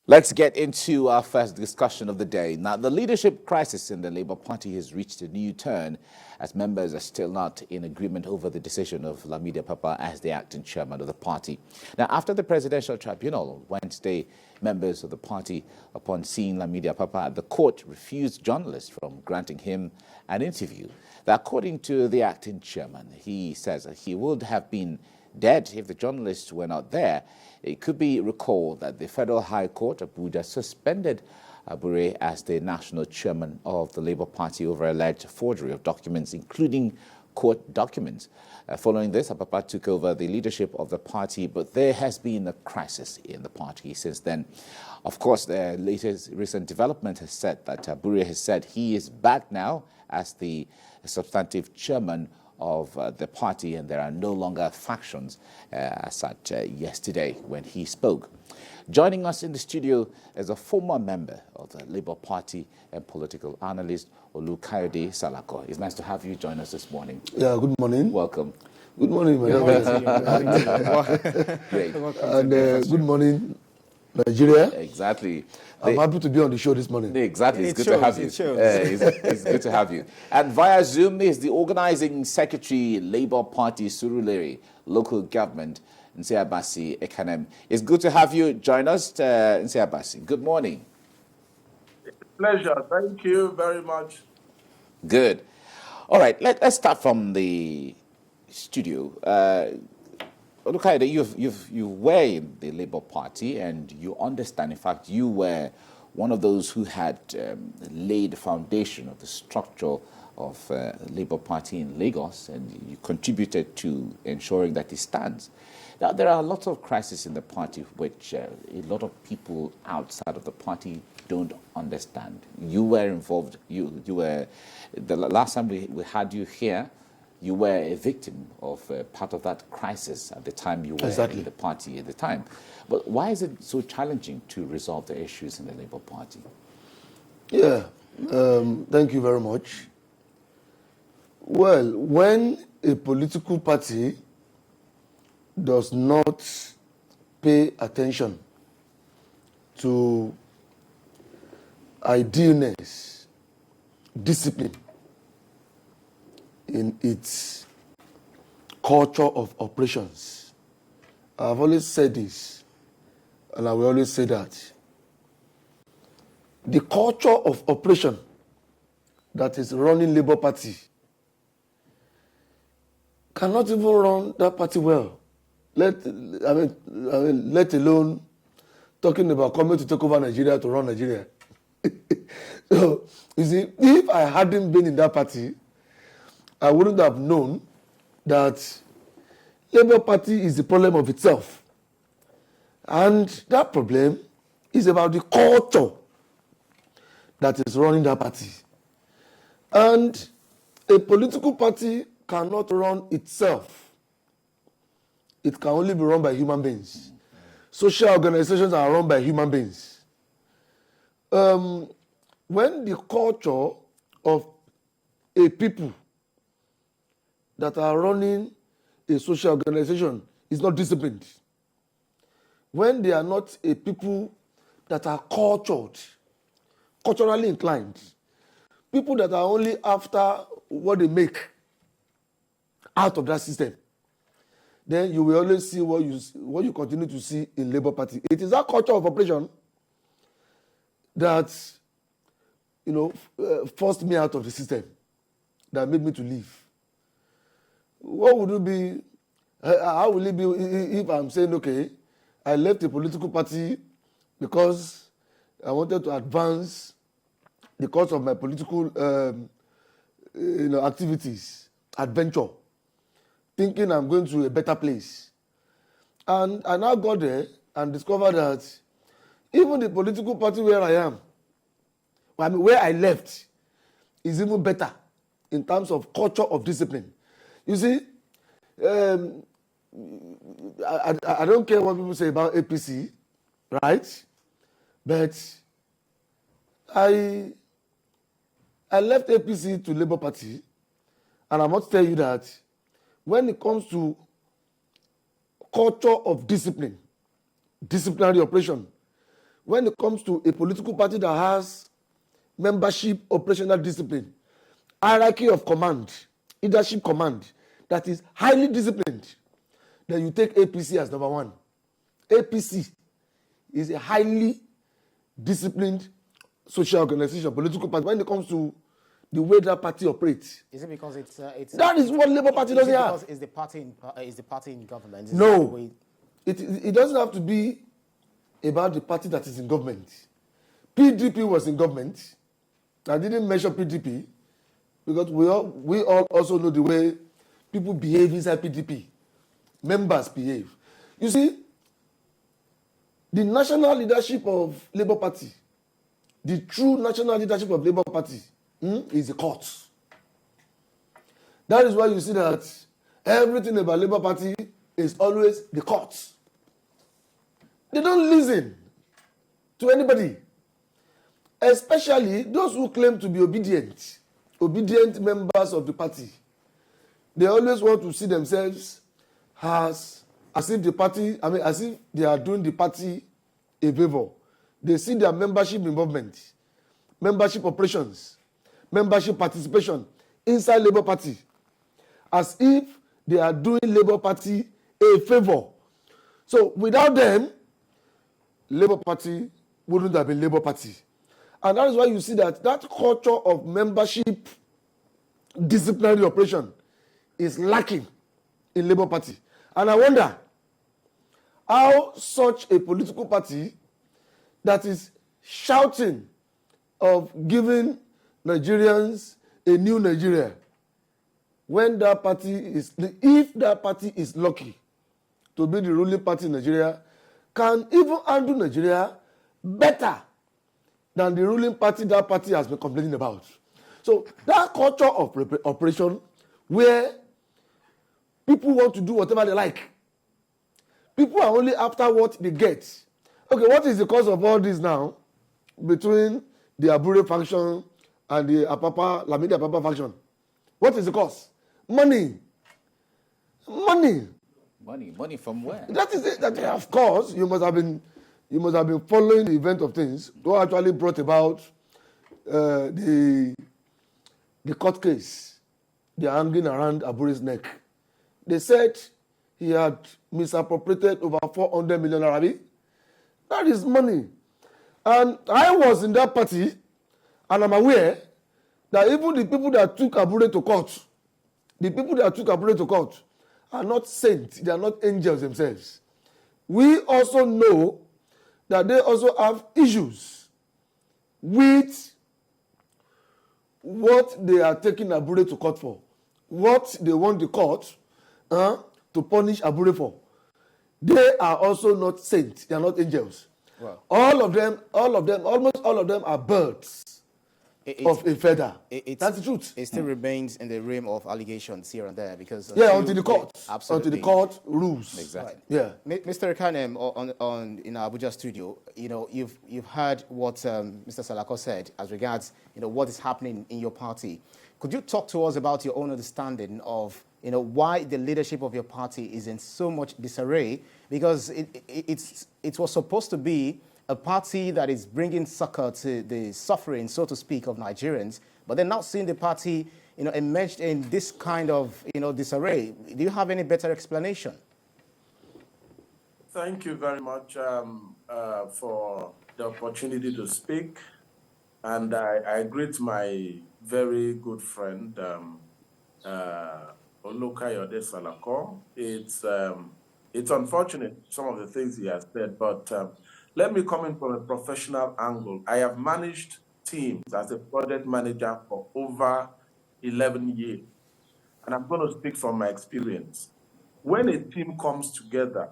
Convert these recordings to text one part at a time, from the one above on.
Let's get into our first discussion of the day. Now, the leadership crisis in the Labour Party has reached a new turn as members are still not in agreement over the decision of Lamidi Papa as the acting chairman of the party. Now, after the Presidential Tribunal on Wednesday, members of the party, upon seeing Lamidi Papa at the court, refused journalists from granting him an interview. Now, according to the acting chairman, he says that he would have been dead if the journalists were not there. It could be recalled that the Federal High Court, Abuja, suspended Abure as the national chairman of the Labour Party over alleged forgery of documents, including court documents. Following this, Papa took over the leadership of the party, but there has been a crisis in the party since then. Of course, the latest recent development has said that Abure has said he is back now as the substantive chairman of the party, and there are no longer factions as at yesterday when he spoke. Joining us in the studio is a former member of the Labour Party and political analyst, Olukayode Salako. It's nice to have you join us this morning. Yeah, good morning. Welcome. Good morning, madam. Great. And good morning, Nigeria. Exactly. I'm happy to be on the show this morning. Exactly. It's good to have you. It's good to have you. And via Zoom is the organizing secretary, Labour Party, Surulere, local government, Nsiabasi Ekanem. It's good to have you join us, Nsiabasi. Good morning. Pleasure. Thank you very much. Good. All right. Let's start from the studio. Olukayode, you were in the Labour Party and you understand, in fact, you were one of those who had laid the foundation of the structure of Labour Party in Lagos, and you contributed to ensuring that it stands. Now, there are lots of crises in the party which a lot of people outside of the party don't understand. You were involved, you were, the last time we had you here, you were a victim of part of that crisis at the time you were in the party at the time. But why is it so challenging to resolve the issues in the Labour Party? Yeah, thank you very much. Well, when a political party does not pay attention to idealness, discipline, in its culture of operations. I've always said this, and I will always say that. The culture of operation that is running Labour Party cannot even run that party well. Let alone talking about coming to take over Nigeria to run Nigeria. So, you see, if I hadn't been in that party, I wouldn't have known that Labour Party is the problem of itself. And that problem is about the culture that is running that party. And a political party cannot run itself. It can only be run by human beings. Social organizations are run by human beings. When the culture of a people that are running a social organization is not disciplined, when they are not a people that are culturally inclined, people that are only after what they make out of that system, then you will always see what you continue to see in Labour Party. It is that culture of operation that, forced me out of the system, that made me to leave. What would it be? How will it be if I'm saying, okay, I left a political party because I wanted to advance the cause of my political activities, adventure, thinking I'm going to a better place. And I now got there and discovered that even the political party where I am, where I left, is even better in terms of culture of discipline. You see, I don't care what people say about APC, right? But I left APC to Labour Party, and I must tell you that when it comes to culture of discipline, disciplinary operation, when it comes to a political party that has membership operational discipline, hierarchy of command, leadership command, that is highly disciplined, then you take APC as number one. APC is a highly disciplined social organization, political party. When it comes to the way that party operates, Is it because it's that is what Labour Party doesn't have. Is the party in government? No, it doesn't have to be about the party that is in government. PDP was in government. I didn't mention PDP because we all also know the way people behave inside PDP. Members behave. You see, the national leadership of Labour Party, the true national leadership of Labour Party, is the courts. That is why you see that everything about Labour Party is always the courts. They don't listen to anybody, especially those who claim to be obedient members of the party. They always want to see themselves as if the party, as if they are doing the party a favor. They see their membership involvement, membership operations, membership participation inside Labour Party as if they are doing Labour Party a favor. So without them, Labour Party wouldn't have been Labour Party. And that is why you see that culture of membership disciplinary operation is lacking in Labour Party. And I wonder how such a political party that is shouting of giving Nigerians a new Nigeria, when that party is, if that party is lucky to be the ruling party in Nigeria, can even handle Nigeria better than the ruling party that party has been complaining about. So that culture of operation where people want to do whatever they like. People are only after what they get. Okay, what is the cause of all this now between the Abure faction and the Lamidi Apapa faction? What is the cause? Money. Money from where? That is it. That, of course, you must have been following the event of things. Who actually brought about the court case, the hanging around Abure's neck. They said he had misappropriated over 400 million Arabi. That is money. And I was in that party, and I'm aware that even the people that took Abure to court, are not saints. They are not angels themselves. We also know that they also have issues with what they are taking Abure to court for, what they want the court to punish Abure for. They are also not saints. They are not angels. Wow. Almost all of them are birds of a feather. That's the truth. It still remains in the realm of allegations here and there because until the court, absolutely. until the court rules. Exactly. Right. Yeah, Mr. Kanem, on in our Abuja studio, you've heard what Mr. Salako said as regards what is happening in your party. Could you talk to us about your own understanding of why the leadership of your party is in so much disarray? Because it was supposed to be a party that is bringing succor to the suffering, so to speak, of Nigerians, but they're not seeing the party, emerged in this kind of, disarray. Do you have any better explanation? Thank you very much for the opportunity to speak. And I greet my very good friend, Olukayode Salako. It's unfortunate, some of the things he has said, but let me come in from a professional angle. I have managed teams as a project manager for over 11 years, and I'm going to speak from my experience. When a team comes together,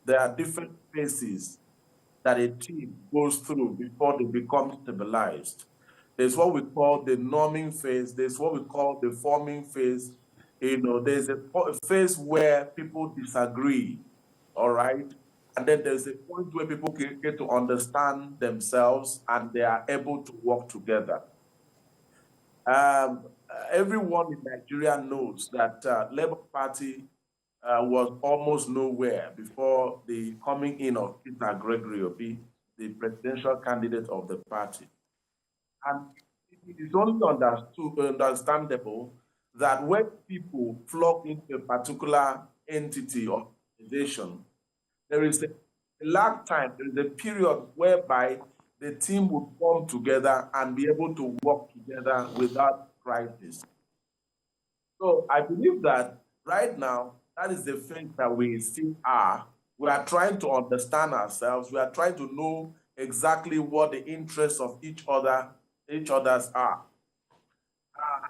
there are different phases that a team goes through before they become stabilized. There's what we call the norming phase. There's what we call the forming phase. There's a phase where people disagree, all right? And then there's a point where people get to understand themselves and they are able to work together. Everyone in Nigeria knows that Labour Party was almost nowhere before the coming in of Peter Obi. the presidential candidate of the party. And it is only understandable that when people flock into a particular entity or organization, there is a lag time, there is a period whereby the team will come together and be able to work together without crisis. So I believe that right now, that is the thing that we still are. We are trying to understand ourselves. We are trying to know exactly what the interests of each other's are.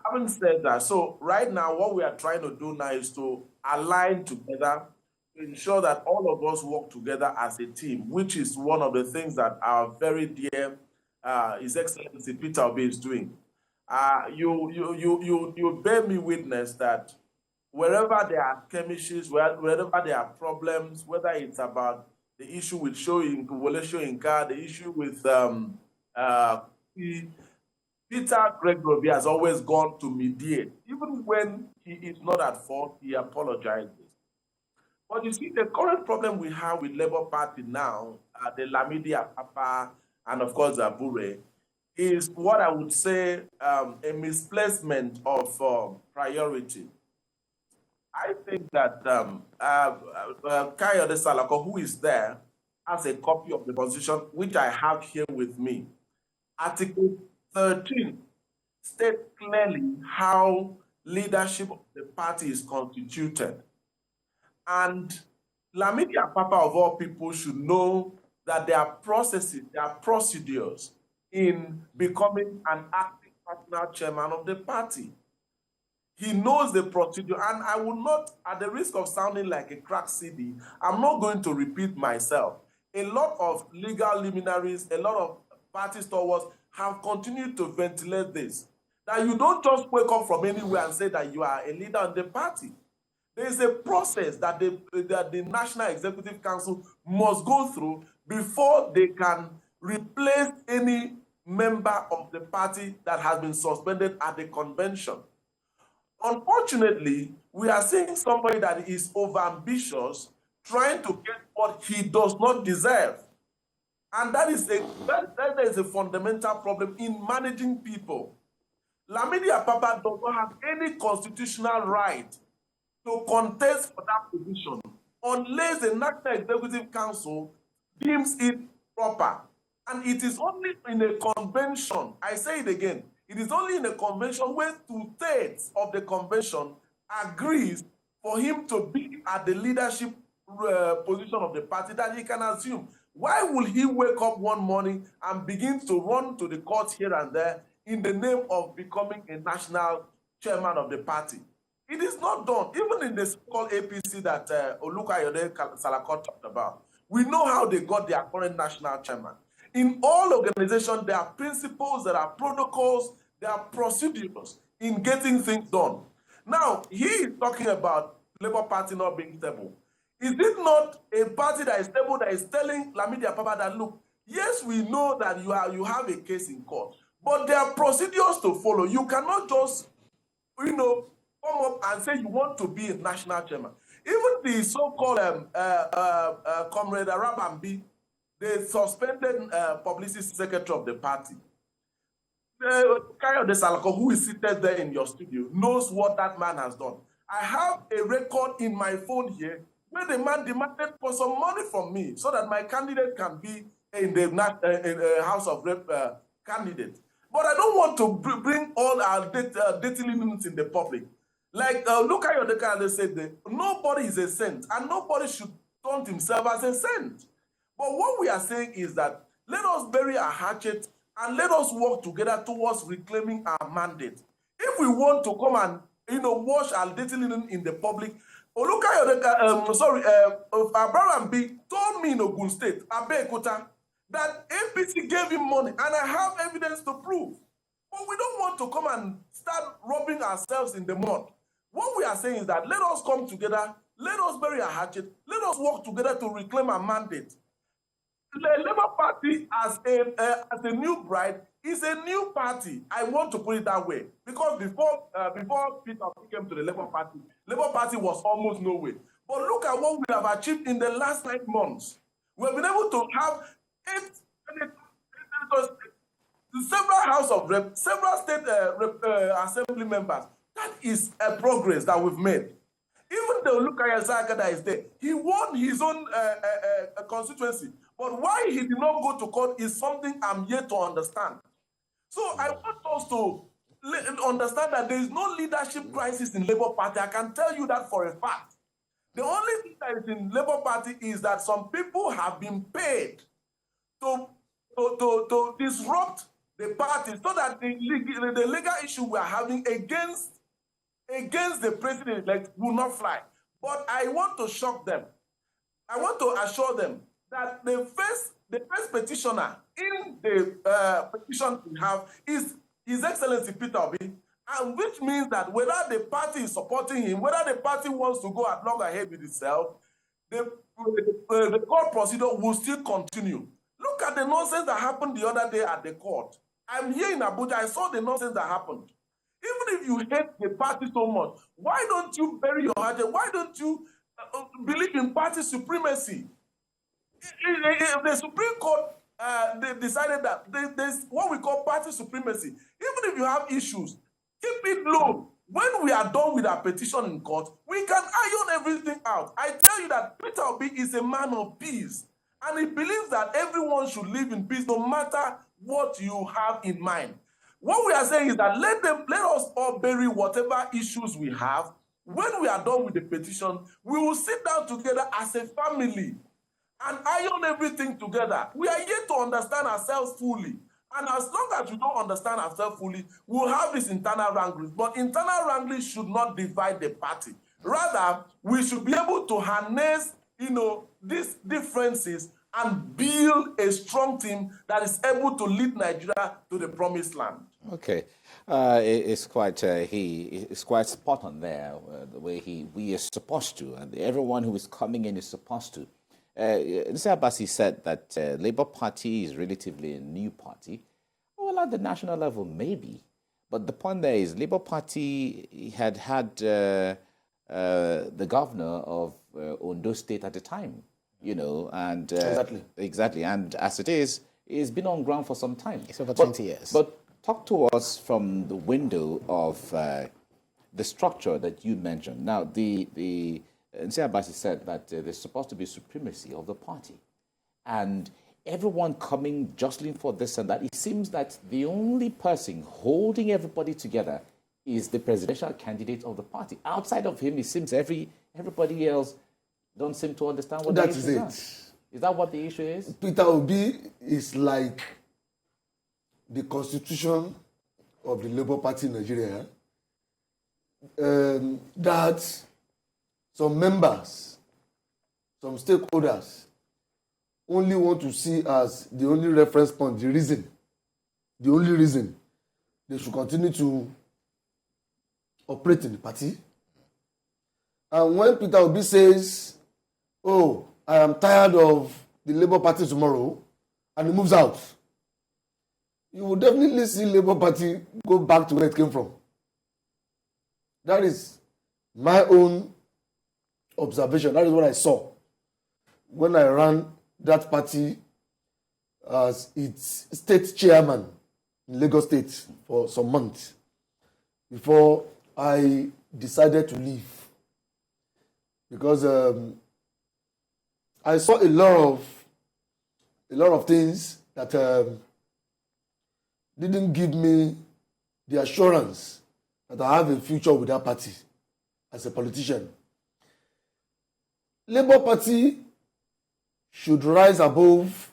Having said that, so right now, what we are trying to do now is to align together to ensure that all of us work together as a team, which is one of the things that our very dear His Excellency Peter Obi is doing. You bear me witness that wherever there are skirmishes, wherever there are problems, whether it's about the issue with Shoyinka, the issue with Peter Obi has always gone to mediate. Even when he is not at fault, he apologizes. But you see, the current problem we have with Labour Party now, the Lamidi Apapa, and of course Abure, is what I would say a misplacement of priority. I think that Olukayode Salako, who is there, has a copy of the Constitution, which I have here with me. Article 13 states clearly how leadership of the party is constituted. And Lamidi Apapa, of all people, should know that there are processes, there are procedures in becoming an acting personal chairman of the party. He knows the procedure, and I will not, at the risk of sounding like a crack CD, I'm not going to repeat myself. A lot of legal luminaries, a lot of party stalwarts have continued to ventilate this. That you don't just wake up from anywhere and say that you are a leader in the party. There is a process that the National Executive Council must go through before they can replace any member of the party that has been suspended at the convention. Unfortunately, we are seeing somebody that is overambitious, trying to get what he does not deserve. And that is a fundamental problem in managing people. Lamidi Apapa does not have any constitutional right to contest for that position unless the National Executive Council deems it proper. And it is only in a convention, I say it again, it is only in a convention where 2/3 of the convention agrees for him to be at the leadership position of the party that he can assume. Why will he wake up one morning and begin to run to the courts here and there in the name of becoming a national chairman of the party? It is not done. Even in the so-called APC that Olukayode Salako talked about, we know how they got their current national chairman. In all organizations, there are principles, there are protocols, there are procedures in getting things done. Now, he is talking about Labour Party not being stable. Is it not a party that is stable that is telling Lamidi Apapa that, look, yes, we know that you have a case in court, but there are procedures to follow. You cannot just, come up and say you want to be a national chairman. Even the so-called Comrade Arabambi, the suspended publicity secretary of the party, Olukayode Salako, who is seated there in your studio, knows what that man has done. I have a record in my phone here where the man demanded for some money from me so that my candidate can be in the House of Rep candidate. But I don't want to bring all our dirty linens in the public. Like Olukayode said, nobody is a saint, and nobody should count himself as a saint. But what we are saying is that let us bury our hatchet and let us work together towards reclaiming our mandate. If we want to come and wash our dirty linen in the public, Olukayode, Abraham B told me in Ogun State, Abeokuta, that APC gave him money, and I have evidence to prove. But we don't want to come and start rubbing ourselves in the mud. What we are saying is that let us come together, let us bury our hatchet, let us work together to reclaim our mandate. The Labour Party as a new bride is a new party. I want to put it that way. Because before Peter came to the Labour Party was almost nowhere. But look at what we have achieved in the last 9 months. We have been able to have Because several House of Rep, several state assembly members, that is a progress that we've made. Even though Olukayode that is there, he won his own constituency. But why he did not go to court is something I'm yet to understand. So I want us to understand that there is no leadership crisis in Labour Party. I can tell you that for a fact. The only thing that is in Labour Party is that some people have been paid to disrupt the party so that the legal issue we are having against the president-elect will not fly. But I want to shock them. I want to assure them that the first petitioner in the petition we have is His Excellency Peter Obi, and which means that whether the party is supporting him, whether the party wants to go along ahead with itself, the court procedure will still continue. Look at the nonsense that happened the other day at the court. I'm here in Abuja. I saw the nonsense that happened. Even if you hate the party so much, why don't you bury your heart? Why don't you believe in party supremacy? The Supreme Court they decided that there's what we call party supremacy. Even if you have issues, keep it low. When we are done with our petition in court, we can iron everything out. I tell you that Peter Obi is a man of peace, and he believes that everyone should live in peace no matter what you have in mind. What we are saying is that let us all bury whatever issues we have. When we are done with the petition, we will sit down together as a family and iron everything together. We are yet to understand ourselves fully. And as long as we don't understand ourselves fully, we'll have this internal wrangling. But internal wrangling should not divide the party. Rather, we should be able to harness, these differences and build a strong team that is able to lead Nigeria to the promised land. Okay, it's quite spot on there, the way we are supposed to, and everyone who is coming in is supposed to. Mr. Abbasi said that Labour Party is relatively a new party. Well, at the national level, maybe, but the point there is Labour Party had the governor of Ondo State at the time. And exactly, and as it is, it's been on ground for some time. It's over 20 years. But talk to us from the window of the structure that you mentioned. Now, the Nsia Abbasi said that there's supposed to be supremacy of the party, and everyone coming jostling for this and that. It seems that the only person holding everybody together is the presidential candidate of the party. Outside of him, it seems everybody else don't seem to understand what the issue is. Is that what the issue is? Peter Obi is like the constitution of the Labour Party in Nigeria, that some members, some stakeholders only want to see as the only reference point, the only reason they should continue to operate in the party. And when Peter Obi says, "Oh, I am tired of the Labour Party tomorrow," and he moves out, you will definitely see Labour Party go back to where it came from. That is my own observation. That is what I saw when I ran that party as its state chairman in Lagos State for some months before I decided to leave. Because I saw a lot of things that didn't give me the assurance that I have a future with that party as a politician. Labour Party should rise above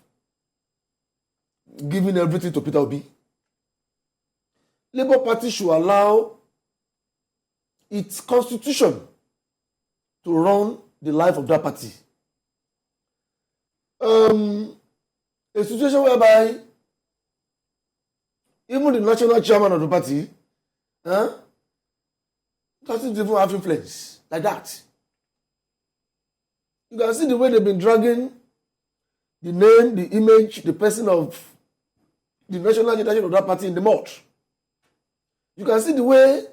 giving everything to Peter Obi. Labour Party should allow its constitution to run the life of that party. A situation whereby even the national chairman of the party doesn't even have influence like that. You can see the way they've been dragging the name, the image, the person of the national leadership of that party in the mud. You can see the way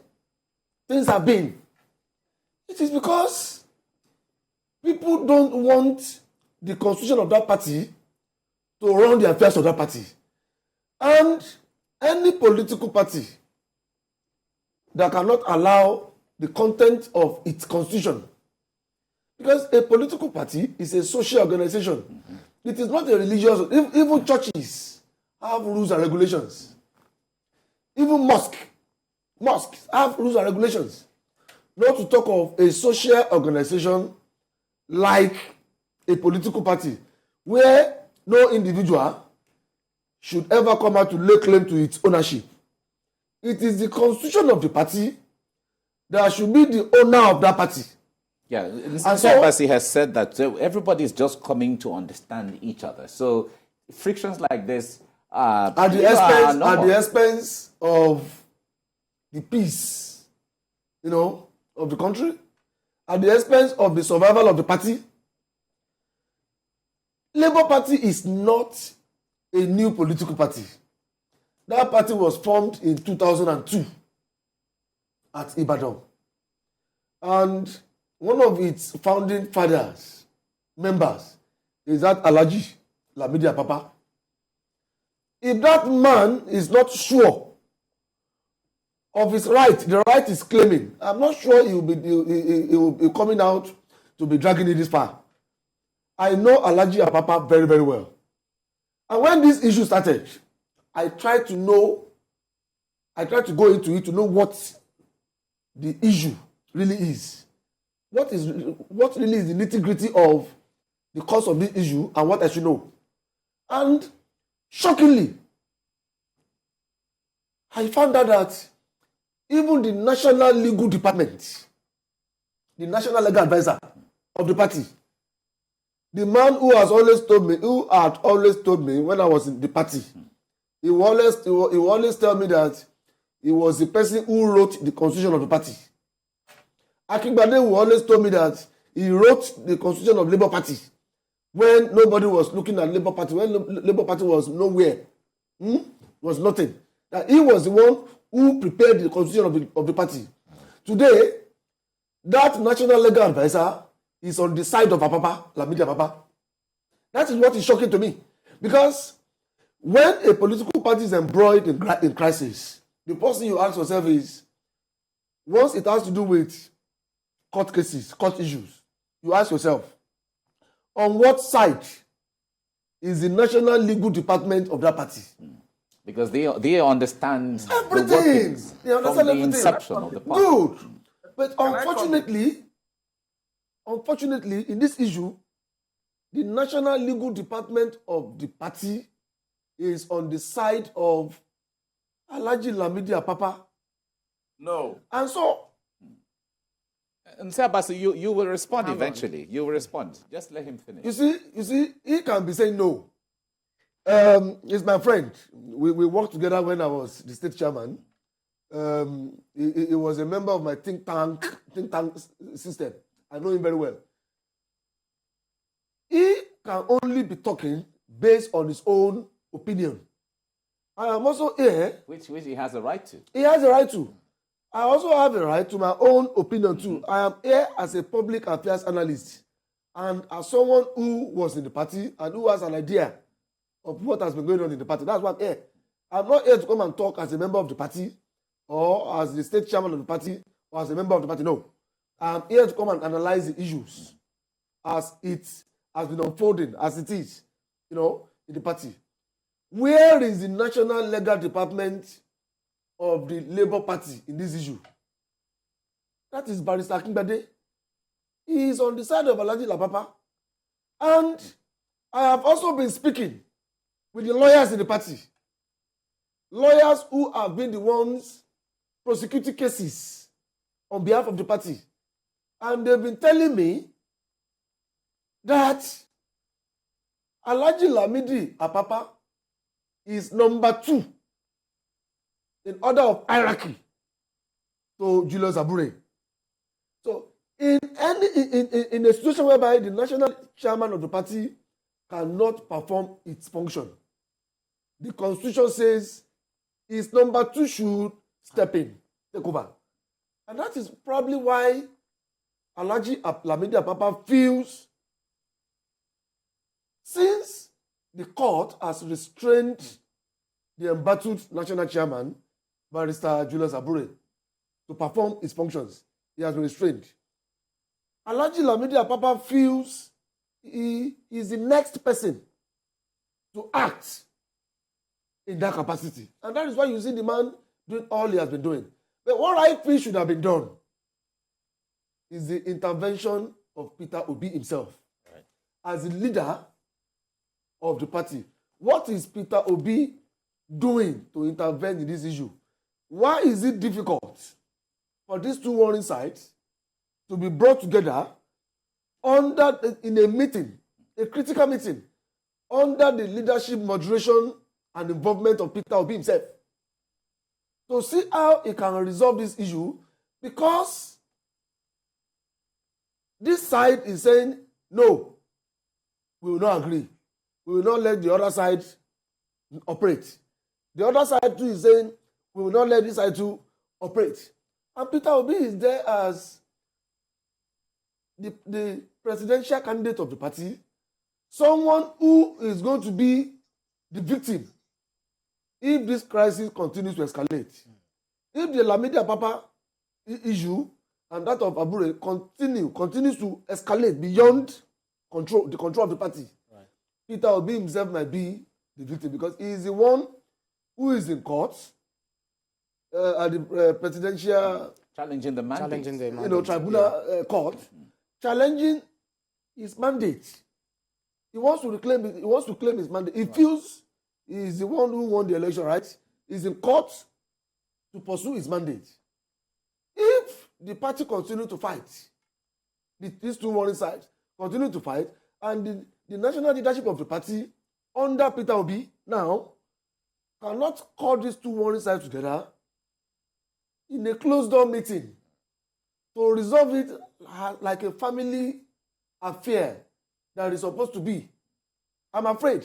things have been. It is because people don't want the constitution of that party to run the affairs of that party. And any political party that cannot allow the content of its constitution, because a political party is a social organization. It is not a religious. Even churches have rules and regulations. Even mosques have rules and regulations. Not to talk of a social organization like a political party, where no individual should ever come out to lay claim to its ownership. It is the constitution of the party that should be the owner of that party. Yeah, And so, Embassy has said that everybody is just coming to understand each other. So frictions like this at the expense of the peace, of the country, at the expense of the survival of the party. Labour Party is not a new political party. That party was formed in 2002 at Ibadan. And one of its founding members, is that Alhaji Lamidi Apapa. If that man is not sure of his right, the right is claiming, I'm not sure he will be coming out to be dragging it this far. I know Alhaji Apapa very, very well. And when this issue started, I tried to go into it to know what the issue really is. What really is the nitty-gritty of the cause of this issue and what I should know. And shockingly, I found out that even the National Legal Department, the National Legal Advisor of the party, the man who had always told me when I was in the party, he will always tell me that he was the person who wrote the constitution of the party. Akingbade will always told me that he wrote the constitution of Labour Party when nobody was looking at Labour Party, when Labour Party was nowhere, was nothing. That he was the one who prepared the constitution of the party. Today, that national legal advisor is on the side of Apapa, Lamidi Apapa. That is what is shocking to me. Because when a political party is embroiled in crisis, the first thing you ask yourself is, once it has to do with court cases, court issues, you ask yourself, on what side is the National Legal Department of that party? Because they understand everything. The workings they understand from the everything. Inception of the party. Good. But unfortunately, in this issue, the National Legal Department of the party is on the side of Alhaji Lamidi Apapa. No. And so, and Sabasi, you will respond eventually. You will respond. Just let him finish. You see, he can be saying no. He's my friend. We worked together when I was the state chairman. He was a member of my think tank system. I know him very well. He can only be talking based on his own opinion. I am also here. Which he has a right to. He has a right to. I also have a right to my own opinion too. I am here as a public affairs analyst and as someone who was in the party and who has an idea of what has been going on in the party. That's why I'm here. I'm not here to come and talk as a member of the party or as the state chairman of the party or as a member of the party. No. I'm here to come and analyze the issues as it has been unfolding, as it is, in the party. Where is the National Legal Department of the Labour Party in this issue? That is Barrister Akingbade. He is on the side of Alhaji Lapapa. And I have also been speaking with the lawyers in the party. Lawyers who have been the ones prosecuting cases on behalf of the party. And they've been telling me that Alhaji Lamidi Apapa is number 2 in order of hierarchy to Julius Abure. So in a situation whereby the national chairman of the party cannot perform its function, the constitution says his number 2 should step in, take over. And that is probably why Alhaji Lamidi Apapa feels, since the court has restrained the embattled national chairman, Barrister Julius Abure, to perform his functions. He has been restrained. Alhaji Lamidi Apapa feels he is the next person to act in that capacity. And that is why you see the man doing all he has been doing. But what I feel should have been done is the intervention of Peter Obi himself. Right. As the leader of the party. What is Peter Obi doing to intervene in this issue? Why is it difficult for these two warring sides to be brought together in a meeting, a critical meeting, under the leadership, moderation, and involvement of Peter Obi himself, to see how he can resolve this issue? Because this side is saying, no, we will not agree. We will not let the other side operate. The other side too is saying, we will not let this side too operate. And Peter Obi is there as the presidential candidate of the party, someone who is going to be the victim if this crisis continues to escalate. If the Lamidi Apapa issue and that of Abure continues to escalate beyond the control of the party, right, Peter Obi himself might be the victim, because he is the one who is in court at the presidential challenging the mandate, tribunal court, challenging his mandate. He wants to claim his mandate. He feels he is the one who won the election, right? He's in court to pursue his mandate. If the party continue to fight, these two warring sides continue to fight, and the national leadership of the party under Peter Obi now cannot call these two warring sides together in a closed-door meeting to resolve it like a family affair that is supposed to be, I'm afraid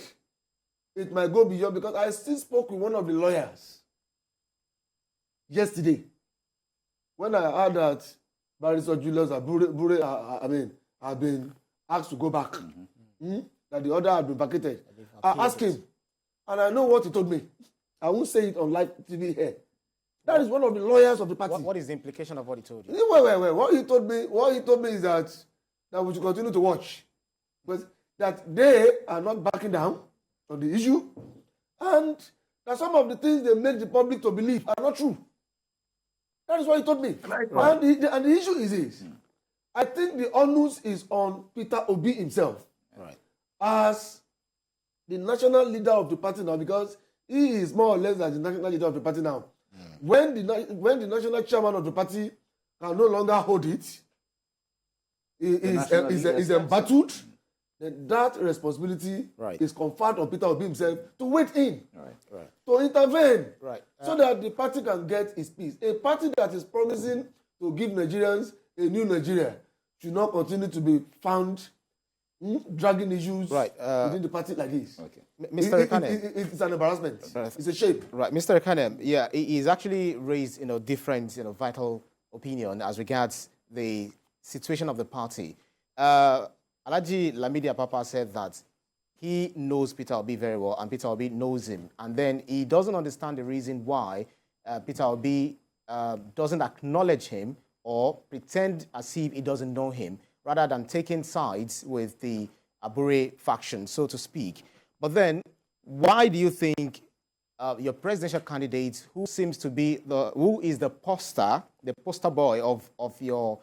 it might go beyond, because I still spoke with one of the lawyers yesterday when I heard that Barrister Julius Abure had been asked to go back, that the order had been vacated. I asked him, and I know what he told me. I won't say it on live TV here. That is one of the lawyers of the party. What is the implication of what he told you? Wait. What he told me is that we should continue to watch, but that they are not backing down on the issue, and that some of the things they make the public to believe are not true. That is what he told me. Right. And the issue is this. I think the onus is on Peter Obi himself, right, as the national leader of the party now, because he is more or less as the national leader of the party now. When the national chairman of the party can no longer hold it, is embattled, then that responsibility, right, is conferred on Peter Obi himself to wait in, right, to intervene, right, so that the party can get its peace. A party that is promising to give Nigerians a new Nigeria should not continue to be found dragging issues, right, within the party like this. Okay. Mr. Ekane, it's an embarrassment. It's a shame. Right, Mr. Ekane, yeah, he's actually raised different vital opinion as regards the situation of the party. Alhaji Lamidi Apapa said that he knows Peter Obi very well, and Peter Obi knows him, and then he doesn't understand the reason why Peter Obi doesn't acknowledge him or pretend as if he doesn't know him, rather than taking sides with the Abure faction, so to speak. But then, why do you think your presidential candidate, who seems to be who is the poster boy of your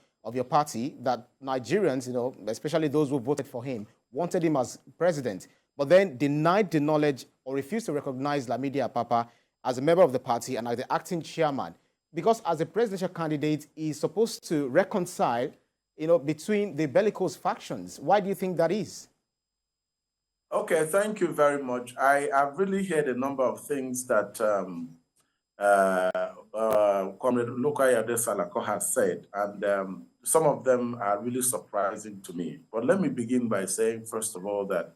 party, that Nigerians, especially those who voted for him, wanted him as president, but then denied the knowledge or refused to recognize Lamidi Apapa as a member of the party and as the acting chairman? Because as a presidential candidate, he's supposed to reconcile between the bellicose factions. Why do you think that is? Okay, thank you very much. I've really heard a number of things that Comrade Olukayode Salako has said, and some of them are really surprising to me. But let me begin by saying, first of all, that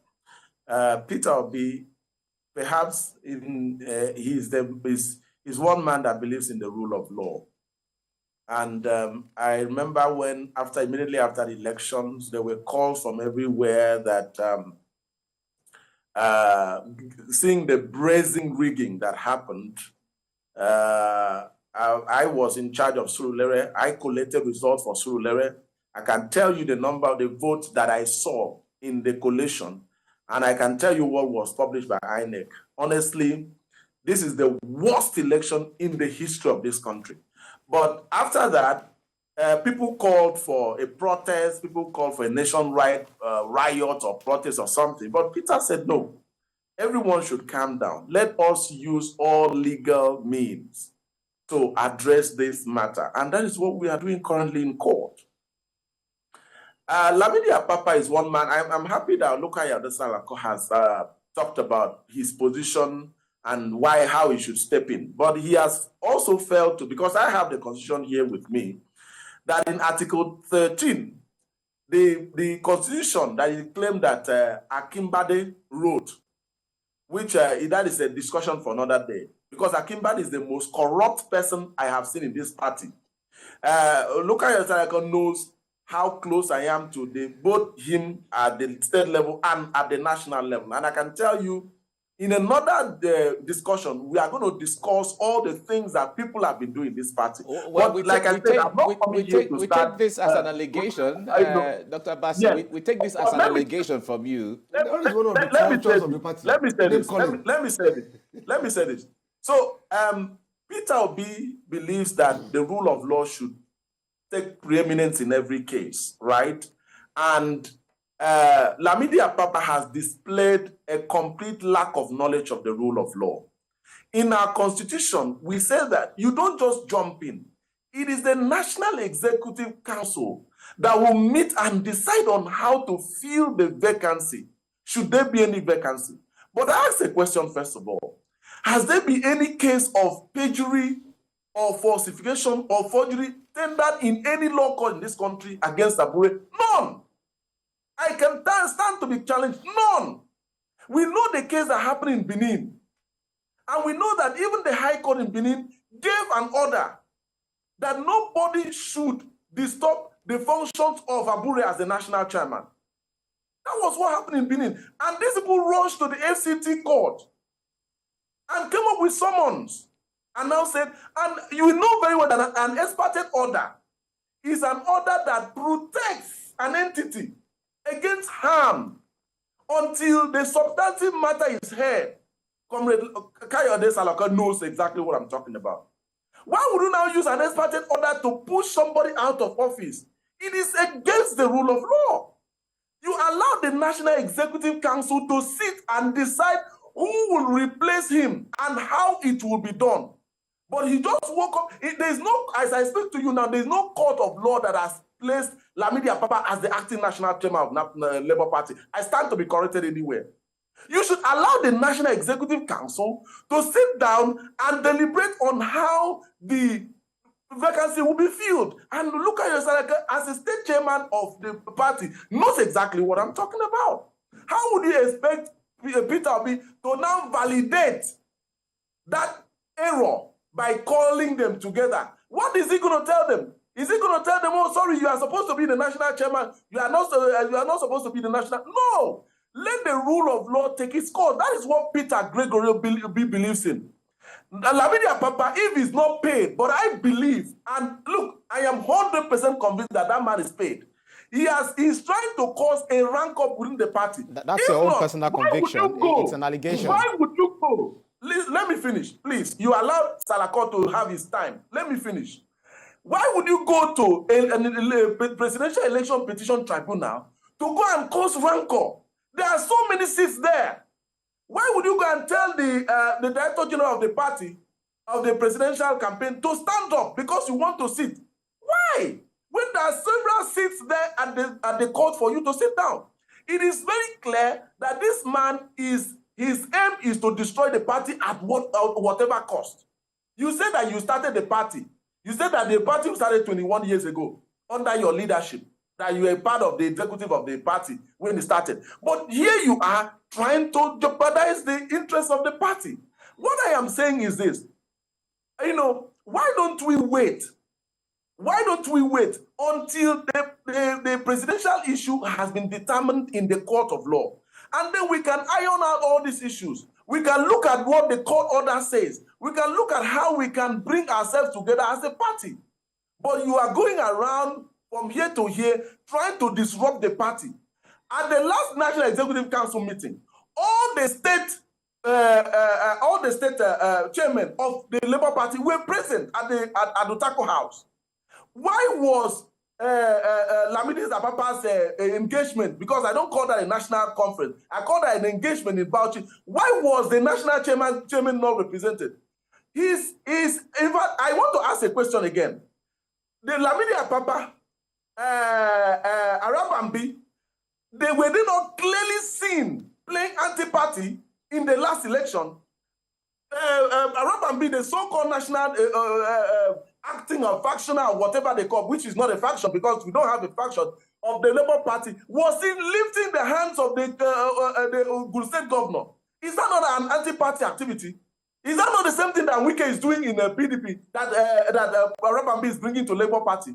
Peter Obi, perhaps even he's one man that believes in the rule of law. And I remember when, immediately after the elections, there were calls from everywhere that seeing the brazen rigging that happened. I was in charge of Surulere. I collated results for Surulere. I can tell you the number of the votes that I saw in the collation, and I can tell you what was published by INEC. Honestly, this is the worst election in the history of this country. But after that, people called for a protest, people called for a nationwide riot or protest or something. But Peter said, no, everyone should calm down. Let us use all legal means to address this matter. And that is what we are doing currently in court. Lamidi Apapa is one man. I'm happy that Olukayode Salako has talked about his position and how he should step in. But he has also failed to, because I have the constitution here with me, that in Article 13, the constitution that he claimed that Akimbade wrote, which that is a discussion for another day, because Akimbade is the most corrupt person I have seen in this party. Olukayode Salako knows how close I am to both him at the state level and at the national level. And I can tell you, in another discussion, we are going to discuss all the things that people have been doing in this party. Well, we take this as an allegation, Dr. Bassi. Yes. We take this as an allegation from you. Let me say this. So, Peter Obi believes that the rule of law should take preeminence in every case, right? And Lamidi Apapa has displayed a complete lack of knowledge of the rule of law. In our constitution, we say that you don't just jump in. It is the National Executive Council that will meet and decide on how to fill the vacancy, should there be any vacancy. But I ask a question first of all. Has there been any case of perjury or falsification or forgery tendered in any law court in this country against Abure? None. I can stand to be challenged. None. We know the case that happened in Benin. And we know that even the High Court in Benin gave an order that nobody should disturb the functions of Abure as the national chairman. That was what happened in Benin. And these people rushed to the FCT court and came up with summons and now said, and you know very well that an ex parte order is an order that protects an entity against harm until the substantive matter is heard. Comrade Olukayode Salako knows exactly what I'm talking about. Why would you now use an ex parte order to push somebody out of office? It is against the rule of law. You allow the National Executive Council to sit and decide who will replace him and how it will be done. But he just woke up. There's no, as I speak to you now, there's no court of law that has placed Lamidi Apapa as the acting national chairman of the Labour Party. I stand to be corrected anywhere. You should allow the National Executive Council to sit down and deliberate on how the vacancy will be filled. And Olukayode Salako, as a state chairman of the party, knows exactly what I'm talking about. How would you expect Peter Obi to now validate that error by calling them together? What is he going to tell them? Is he going to tell them, oh, sorry, you are supposed to be the national chairman. You are not supposed to be the national. No. Let the rule of law take its course. That is what Peter Gregory believes in. Lamidi Apapa, if he's not paid, but I believe, and look, I am 100% convinced that that man is paid. He's trying to cause a rank up within the party. That's your own personal conviction. It's an allegation. Why would you go? Let me finish, please. You allowed Salako to have his time. Let me finish. Why would you go to a presidential election petition tribunal to go and cause rancor? There are so many seats there. Why would you go and tell the Director General of the party, of the presidential campaign, to stand up because you want to sit? Why? When there are several seats there at the court for you to sit down. It is very clear that this man his aim is to destroy the party at whatever cost. You said that you started the party. You said that the party started 21 years ago under your leadership, that you were part of the executive of the party when it started. But here you are trying to jeopardize the interests of the party. What I am saying is this. Why don't we wait? Why don't we wait until the presidential issue has been determined in the court of law? And then we can iron out all these issues. We can look at what the court order says. We can look at how we can bring ourselves together as a party. But you are going around from here to here trying to disrupt the party. At the last National Executive Council meeting, all the state chairmen of the Labour Party were present at the Otako House. Why was Lamidi Zapapa's engagement, because I don't call that a national conference, I call that an engagement in Bauchi. Why was the national chairman not represented? In fact, I want to ask a question again. The Lamidi Apapa, Arabambi, were they not clearly seen playing anti-party in the last election? Arabambi, the so-called national acting or factional, whatever they call, which is not a faction because we don't have a faction of the Labour Party, was seen lifting the hands of the Ogun State governor. Is that not an anti-party activity? Is that not the same thing that Wike is doing in the PDP that Arabambi is bringing to Labour Party?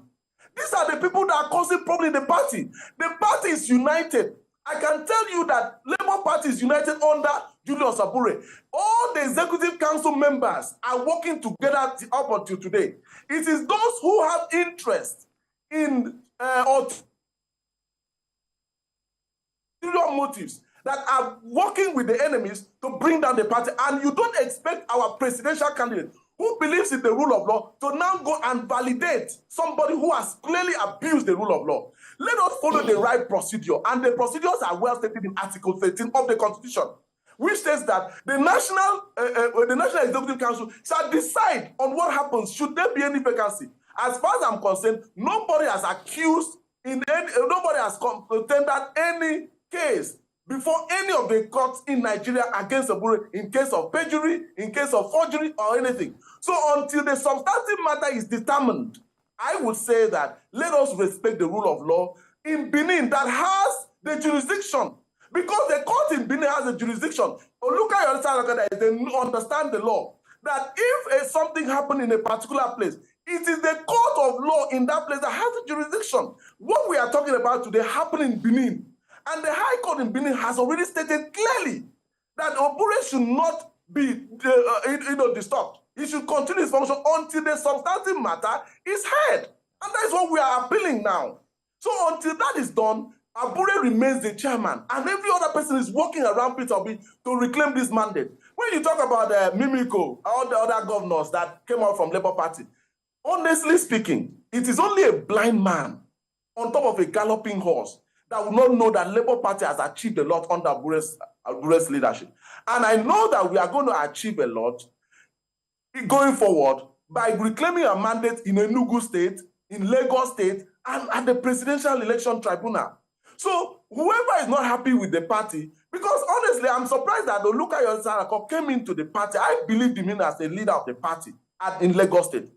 These are the people that are causing problem in the party. The party is united. I can tell you that Labour Party is united under Julius Abure. All the Executive Council members are working together up until today. It is those who have interest in ulterior motives that are working with the enemies to bring down the party. And you don't expect our presidential candidate who believes in the rule of law to now go and validate somebody who has clearly abused the rule of law. Let us follow the right procedure. And the procedures are well stated in Article 13 of the Constitution, which says that the National Executive Council shall decide on what happens should there be any vacancy. As far as I'm concerned, nobody has nobody has tendered any case before any of the courts in Nigeria against Abure in case of perjury, in case of forgery, or anything. So until the substantive matter is determined, I would say that let us respect the rule of law in Benin that has the jurisdiction. Because the court in Benin has a jurisdiction. Olukayode that they understand the law. That if something happened in a particular place, it is the court of law in that place that has the jurisdiction. What we are talking about today happened in Benin. And the High Court in Benin has already stated clearly that Obure should not be disturbed. He should continue his function until the substantive matter is heard. And that is what we are appealing now. So until that is done, Abure remains the chairman, and every other person is working around Peter Obi to reclaim this mandate. When you talk about Mimiko, all the other governors that came out from Labour Party, honestly speaking, it is only a blind man on top of a galloping horse that will not know that Labour Party has achieved a lot under Abure's leadership. And I know that we are going to achieve a lot going forward by reclaiming a mandate in Enugu State, in Lagos State, and at the Presidential Election Tribunal. So whoever is not happy with the party, because honestly, I'm surprised that Olukayode came into the party. I believed him in as the leader of the party in Lagos State.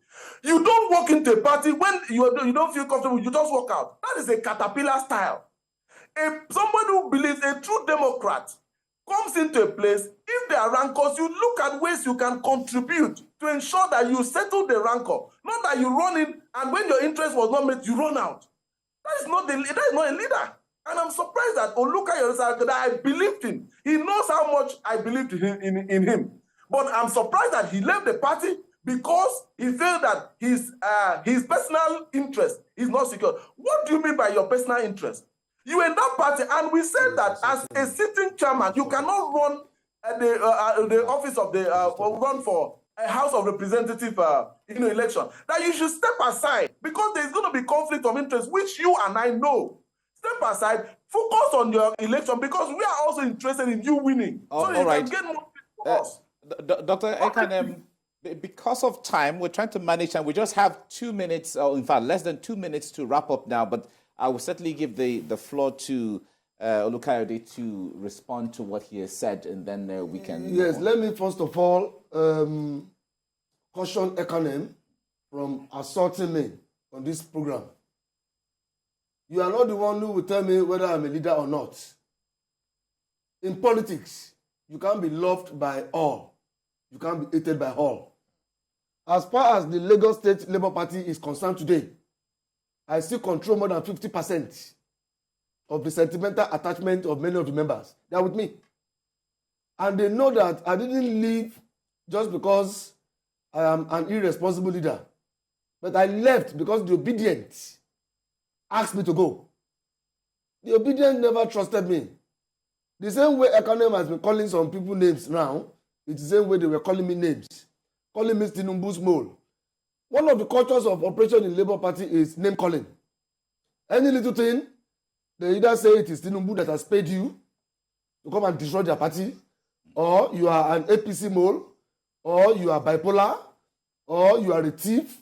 You don't walk into a party when you don't feel comfortable, you just walk out. That is a caterpillar style. Somebody who believes, a true Democrat, comes into a place, if there are rancors, you look at ways you can contribute to ensure that you settle the rancor. Not that you run in, and when your interest was not met, you run out. That is not a leader. And I'm surprised that Olukayode, that I believed him. He knows how much I believed in him. But I'm surprised that he left the party because he felt that his personal interest is not secure. What do you mean by your personal interest? You in that party, and we said that as a sitting chairman, you cannot run the office of the run for a House of Representative election. That you should step aside because there's going to be conflict of interest, which you and I know. Step aside, focus on your election because we are also interested in you winning. So you can get more us. Dr. Ekanem, because of time, we're trying to manage, and we just have 2 minutes, or in fact, less than 2 minutes to wrap up now. But I will certainly give the floor to Olukayode to respond to what he has said, and then we can... Yes, let me first of all caution Ekanem from assaulting me on this program. You are not the one who will tell me whether I'm a leader or not. In politics, you can't be loved by all. You can't be hated by all. As far as the Lagos State Labour Party is concerned today, I still control more than 50% of the sentimental attachment of many of the members. They are with me. And they know that I didn't leave just because I am an irresponsible leader. But I left because the obedient asked me to go. The obedient never trusted me. The same way Ekanem has been calling some people names now, it's the same way they were calling me names. Calling me Tinubu's mole. One of the cultures of operation in Labour Party is name calling. Any little thing, they either say it is Tinubu that has paid you to come and destroy their party, or you are an APC mole, or you are bipolar, or you are a thief,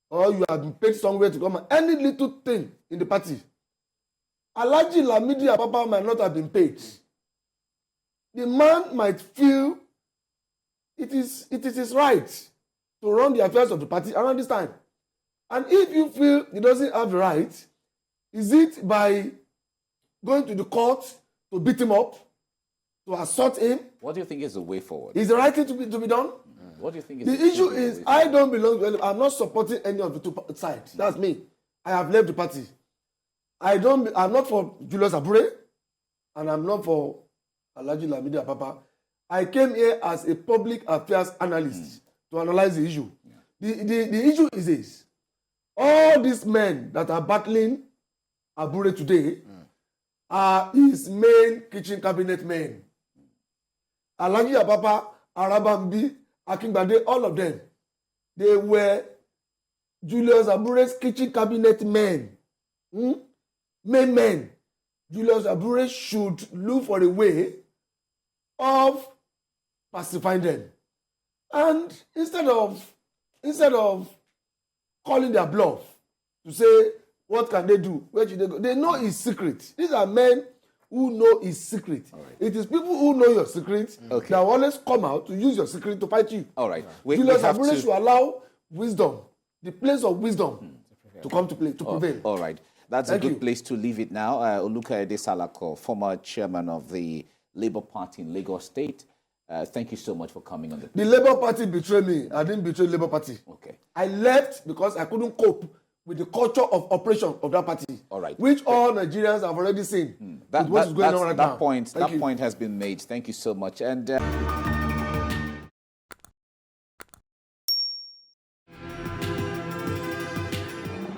or you have been paid somewhere to come. Any little thing in the party. Alhaji Lamidi Apapa might not have been paid. The man might feel it is his right to run the affairs of the party around this time. And if you feel he doesn't have the right, is it by going to the court to beat him up, to assault him? What do you think is the way forward? Is the right thing to be done? What do you think is the issue is I don't belong to any, I'm not supporting any of the two sides. That's me. I have left the party. I'm not for Julius Abure, and I'm not for Alhaji Lamidi Apapa. I came here as a public affairs analyst to analyze the issue. Yeah. The issue is this. All these men that are battling Abure today are his main kitchen cabinet men. Alhaji Apapa, Arabambi, Akingbade, all of them, they were Julius Abure's kitchen cabinet men. Main men. Julius Abure should look for a way of pacifying them. And instead of calling their bluff to say, what can they do? Where should they go? They know his secret. These are men who know his secret. Right. It is people who know your secret that will always come out to use your secret to fight you. All right. Julius Abure should allow wisdom, the place of wisdom, to come to play, to prevail. All right. That's a good place to leave it now. Olukayode Salako, former chairman of the Labour Party in Lagos State. Thank you so much for coming on the Labour Party betrayed me. I didn't betray Labour Party. Okay. I left because I couldn't cope with the culture of operation of that party. All right. Which all Nigerians have already seen. What is going on right now. That point has been made. Thank you so much. And